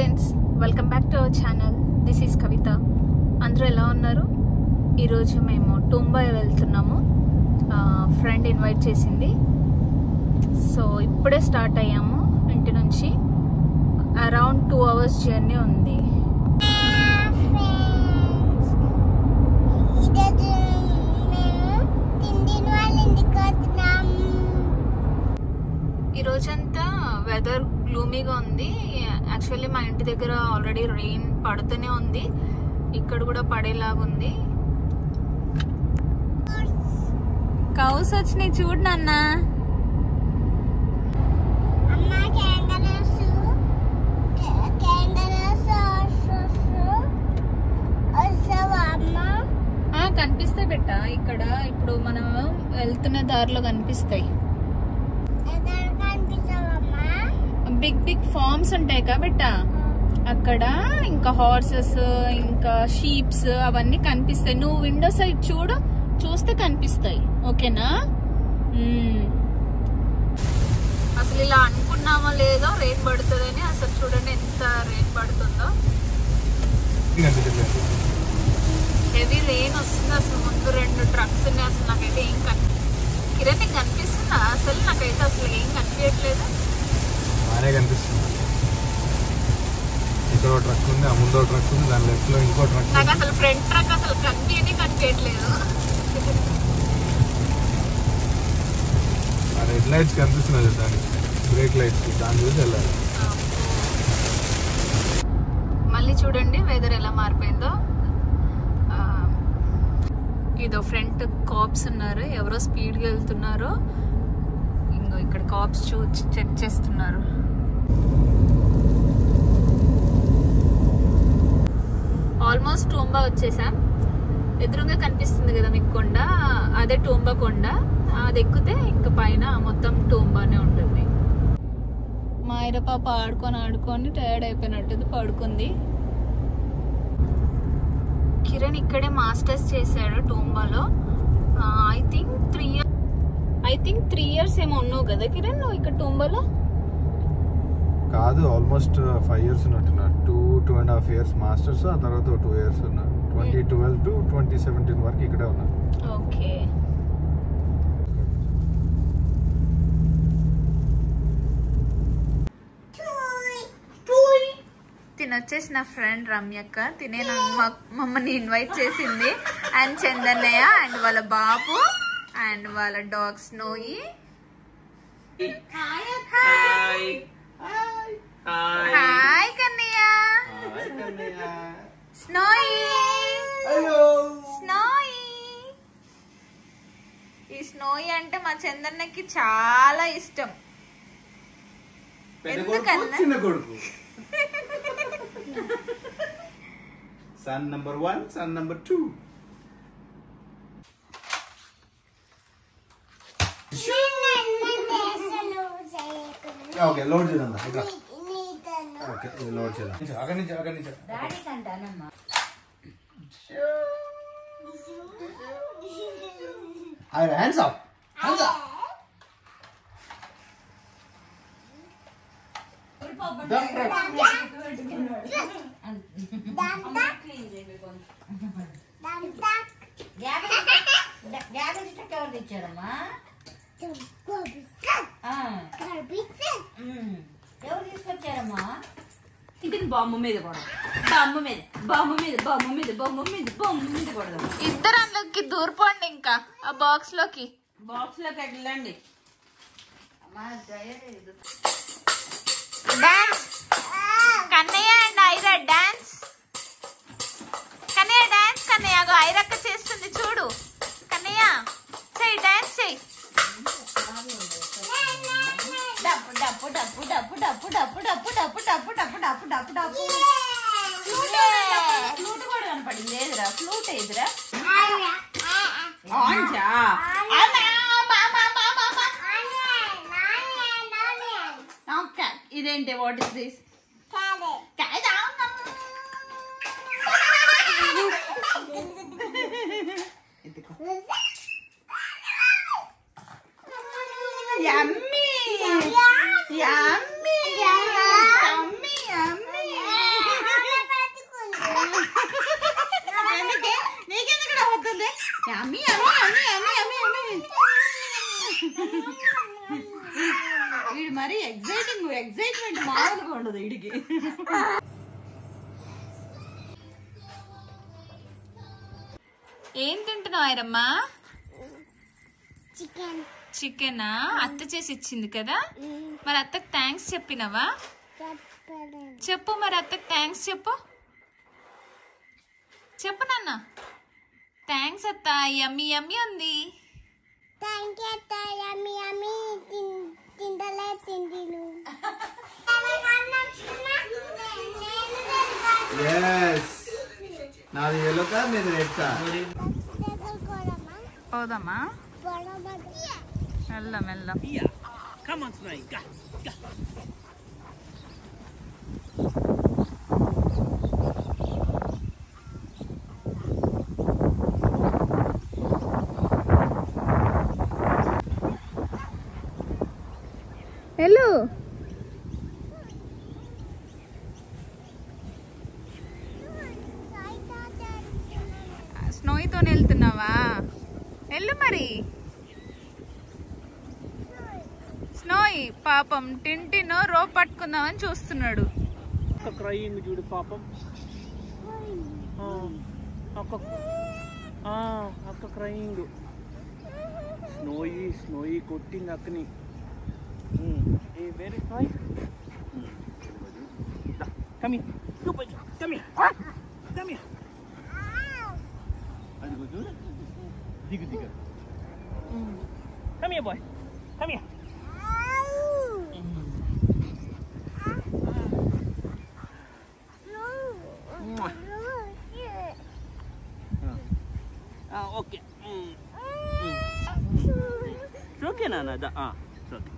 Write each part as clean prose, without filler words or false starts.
Friends, welcome back to our channel. This is Kavitha. అందరూ ఎలా ఉన్నారు? ఈరోజు మేము టూంబా వెళ్తున్నాము. ఫ్రెండ్ ఇన్వైట్ చేసింది. సో ఇప్పుడే స్టార్ట్ అయ్యాము ఇంటి నుంచి. అరౌండ్ 2 hours జర్నీ ఉంది. ఈ రోజంతా వెదర్ గ్లూమీగా ఉంది. యాక్చువల్లీ మా ఇంటి దగ్గర ఆల్రెడీ రెయిన్ పడుతూనే ఉంది, ఇక్కడ కూడా పడేలాగుంది. కౌస్ వచ్చినాయి చూడు నాన్న. కనిపిస్తాయి బెట్ట, ఇక్కడ ఇప్పుడు మనం వెళ్తున్న దారిలో కనిపిస్తాయి. బిగ్ బిగ్ ఫార్మ్స్ ఉంటాయి కాబట్ట అక్కడ, ఇంకా హార్సెస్, ఇంకా షీప్స్ అవన్నీ కనిపిస్తాయి. నువ్వు విండో సైడ్ చూడు, చూస్తే కనిపిస్తాయి. ఓకేనా? అసలు ఇలా అనుకున్నామో లేదో రెయిన్ పడుతుందని. అసలు చూడండి ఎంత రెయిన్ పడుతుందో. హెవీ రెయిన్ వస్తుంది. అసలు ముందు 2 ట్రక్స్ ఉన్నాయి. అసలు నాకైతే ఏం కిరణ్ కనిపిస్తుందా? అసలు నాకైతే అసలు ఏం కనిపించట్లేదు. కనిపిస్తుంది. ఇక్కడ ట్రక్ ఉంది, ఆ ముందో ట్రక్ ఉంది, దాని లెఫ్ట్ లో ఇంకో ట్రక్. నాకు అసలు ఫ్రంట్ ట్రక్ అసలు కనిపించట్లేదు. ఆ రెడ్ లైట్స్ కనిపిస్తున్నాయి, దానికి బ్రేక్ లైట్స్, దాని చూసి వెళ్ళాలి. మళ్ళీ చూడండి వెదర్ ఎలా మారిపోయిందో. ఇదో ఫ్రంట్ కాప్స్ ఉన్నారు, ఎవరో స్పీడ్గా వెళ్తున్నారు. ఇంకో ఇక్కడ కాప్స్ చెక్ చేస్తున్నారు. ఆల్మోస్ట్ టూంబా వచ్చేసాం. ఎదురుగా కనిపిస్తుంది కదా మీకు కొండ, అదే టూంబా కొండ. అది ఎక్కితే ఇంకా పైన మొత్తం టూంబానే ఉంటుంది. మా ఐర పాప ఆడుకొని టైర్డ్ అయిపోయినట్టు పడుకుంది. కిరణ్ ఇక్కడే మాస్టర్స్ చేశాడు టూంబాలో. ఐ థింక్ 3 years ఏమో ఉన్నావు కదా కిరణ్ నువ్వు ఇక్కడ టూంబాలో? కాదు, ఆల్మోస్ట్ 5 years ఉన్నట్టున్నారు. 2.5 years మాస్టర్స్, ఆ తర్వాత 2 years ఉన్నారు. 2012 to 2017 వరకు ఇక్కడే ఉన్నారు. ఓకే. తినొచ్చేసి నా ఫ్రెండ్ రమ్యక్క మమ్మల్ని ఇన్వైట్ చేసింది. అండ్ చందన్నయ్య అండ్ వాళ్ళ బాబు అండ్ వాళ్ళ డాగ్ స్నోయి. హాయ్ కన్నయ్య. స్నోయి. స్నోయి. ఈ స్నోయి అంటే మా చందన్నకి చాలా ఇష్టం. ఎందుకన్నా son number 1, son number 2. Okay, load cheyanda. Okay, ఇది load cheyanda. అక్కడ నుంచి డాడీ కంటానమ్మా. Alright, hands up. ఎవరు తీసుకొచ్చారమ్మా? ఇది బొమ్మ మీద కొడదాం. ఇద్దరు అందులోకి దూరిపోండి. ఇంకా ఆ బాక్స్ లోకి వెళ్ళండి. Dance. Kannayya and Aira dance. Kannayya dance. Kannayya ఐరక్క చేస్తుంది చూడు. కన్నయ్య చెయ్యి, డాన్స్ చెయ్యి. ఫ్లూట్ కూడా కనపడింది. ఏదిరా ఫ్లూట్? ఏదిరా? ఇదేంటి? What is this? Yummy! Yummy! Yummy! Yummy! Excitement మామూలుగా ఉండదు ఇడికి. ఏం తింటున్నావు ఐరమ్మా? చికెనా? అత్త చేసి ఇచ్చింది కదా, మరి అత్తకు థ్యాంక్స్ చెప్పినవా? చెప్పు మరి అత్తకు థ్యాంక్స్ చెప్పు. చెప్పు నాన్న. థ్యాంక్స్ అత్త, యమ్మీ యమ్మీ ఉంది. నాది ఎల్లో కార్, నీది రెడ్ కార్. పోదామా? వెళ్దాం వెళ్దాం. హలో, స్నోయితో వెళ్తున్నావా? వెళ్ళు మరి. స్నోయి పాపం టింటినో రోప్ పట్టుకుందామని చూస్తున్నాడు. క్రయింగ్ చూడు పాపం. అక్క క్రయింగ్. స్నోయి కొట్టింది అక్కని. Very fine. Come here. అదిగో చూడు, దిగు. Come here boy, come here. Okay okay నాన్న, ఓకే.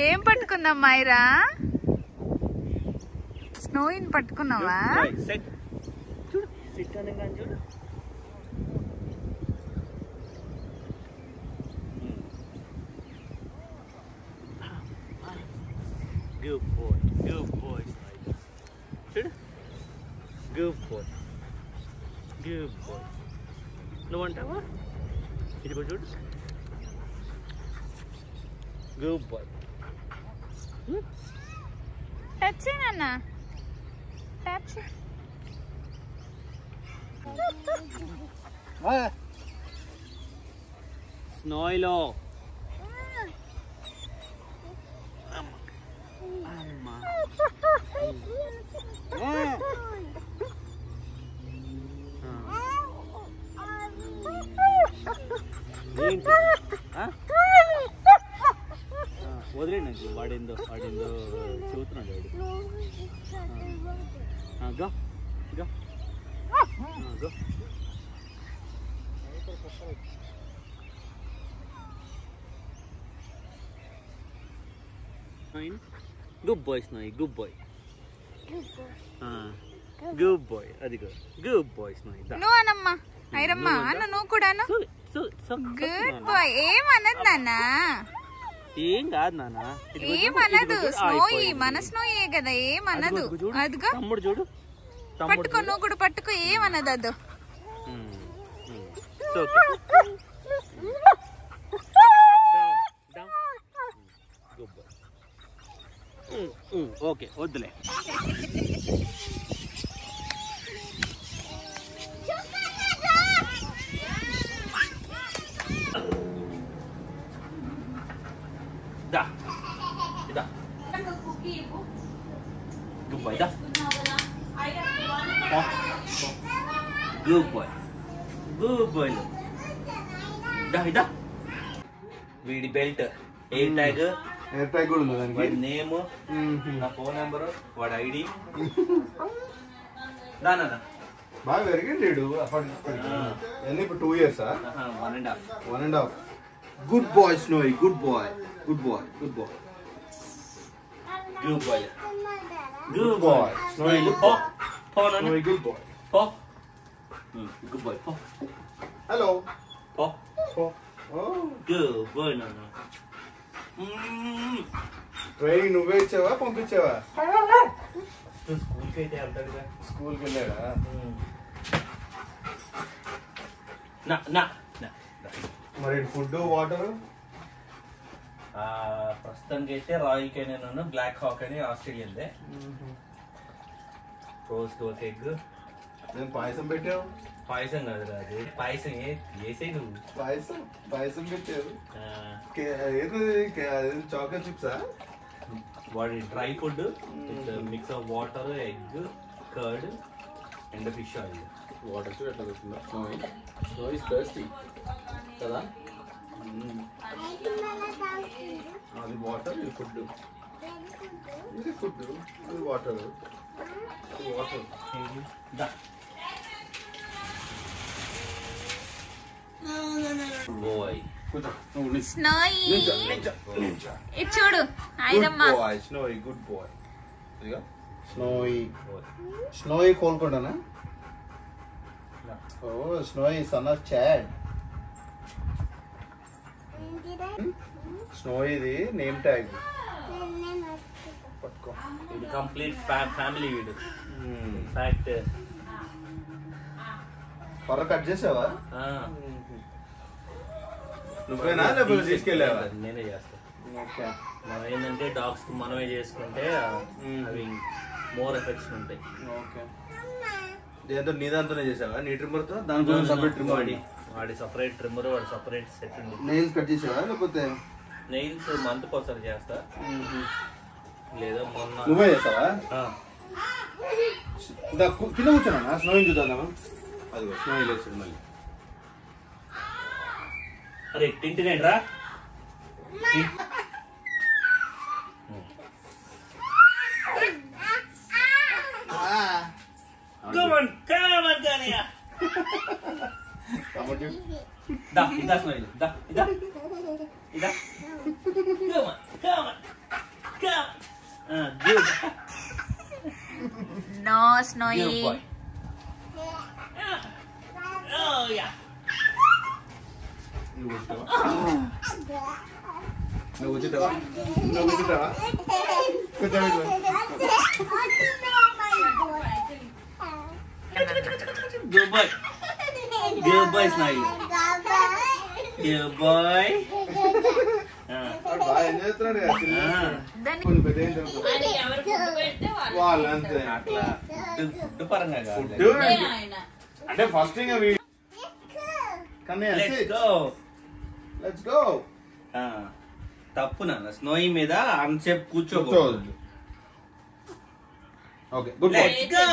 ఏం పట్టుకున్నాం మైరా? స్నోయిన్ పట్టుకున్నావా? చూడు, సిట్ అని కానీ చూడు. Good boy. చూడు, good boy. నువ్వు అంటావా? ఇదిగో చూడు, good boy. టచ్ నాన్న, టచ్. స్నోయిలో ఏంటి వదిలేండి, వాడేందో చూస్తున్నాడు వాడు. Go good boy Snowy, good boy. Good boy, అదిగో గుడ్ బాయ్ స్నోయి. నువ్వు అనమ్మా ఐరమ్మా, అన్న నువ్వు కూడా. Good boy. ఏమన్నది నాన్న? ఏం కాదు నాన్న, ఏమన్నదు. స్నోయి మన స్నోయే కదా, ఏమన్నదు. అదిగో తమ్ముడు చూడు, పట్టుకో, నువ్వు కూడా పట్టుకో, ఏమన్నది. అదో ఓకే, వద్దులే. దా ఇదా గుడ్ బాయ్. దా గుడ్ బాయ్, గుడ్ బాయ్. దా ఇదా. వీడి బెల్ట్, ఎయిర్ ట్యాగ్ కూడా ఉంది దానికి. వాడి నేమ్, నా ఫోన్ నెంబరు, వాడి ఐడి. దానా బాగా పెరిగింది ఎన్ని ఇప్పుడు 2 years? 1.5. Good boy Snowy, good boy. Good boy Snowy, good boy. Good boy. Hello. Good boy నాన్న. ట్రైనింగ్ నువ్వే ఇచ్చావా, పంపించావా? స్కూల్కి అయితే వెళ్తాడుగా. స్కూల్కి వెళ్ళాడా? నా నా నా. మరి ఫుడ్ వాటర్ ప్రస్తుతానికి అయితే రాయల్ కెనన్ బ్లాక్ హాక్ అని ఆస్ట్రేలియన్దే. రోజుకి ఒక ఎగ్. నేను పాయసం పెట్టావు. పాయసం కాదురా అది, పాయసం వేసే నువ్వు. పాయసం పెట్టారు. చాక్లెట్ చిప్సా? వాడి dry food mix of water, egg, curd and fish oil. Water చూడు ఎట్లా వస్తుందా? స్నో ఇస్ థర్స్టీ కదా. అది వాటర్, ఇది ఫుడ్. ఇది ఫుడ్, అది వాటర్. Water boy. స్నోయి ఇది చూడు ఐదమ్మ. Snowy good boy. Snowy Snowy కోల్కొండనా? ఓ స్నోయి సన్ ఆఫ్ చాడ్. స్నోయిది నేమ్ ట్యాగ్. పట్టుకో. ఇది కంప్లీట్ ఫ్యామిలీ వీడు. ఫ్యాక్ట్ పొర కట్ చేసావా? నువ్వేనా లేకపోతే తీసుకెళ్ళావా? నేనే చేస్తాను. ఓకే. మనం ఏంటంటే డాగ్స్ మనమే చేసుకుంటే అవి మోర్ ఎఫెక్ట్స్ ఉంటాయి. ఓకే. దేంతో నీ దాంతోనే చేసావా? నీ ట్రిమ్మర్ తో? దానికోసం సపరేట్ ట్రిమ్మర్. వాడి సపరేట్ ట్రిమ్మర్, వాడి సపరేట్ సెట్ ఉంది. నెయిల్స్ కట్ చేసావా లేకపోతే? నెయిల్స్ మంత్కి ఒకసారి చేస్తా, లేదా మొన్న. నువ్వే చేస్తావా? కింద కూర్చోనా? స్నోయింగ్ చూద్దామా? అదిగో స్నోయి లేచాడు మళ్ళీ. అరే తింటినేంట్రా? ఇదా స్మైల్, ఇదా ఇదా ఇదా. నో స్నోయి. నువ్వు కూర్చుంటావా? నువ్వు కూర్చుంటావా? Good boy. Good boy, Smile. Good boy. బాగా ఎంజాయ్ చేస్తున్నాడు కదా. కొన్ని పెద్ద ఏం జరుగుతుంది వాళ్ళు అంతే. అట్లా ఫుడ్ పరంగా కాదు. ఫుడ్ అంటే ఫస్ట్ థింగ్ అవి. Let's go. తప్పు నాన్న, స్నోయి మీద అంతసేపు కూర్చోకూడదు. Okay good boy. Let's go.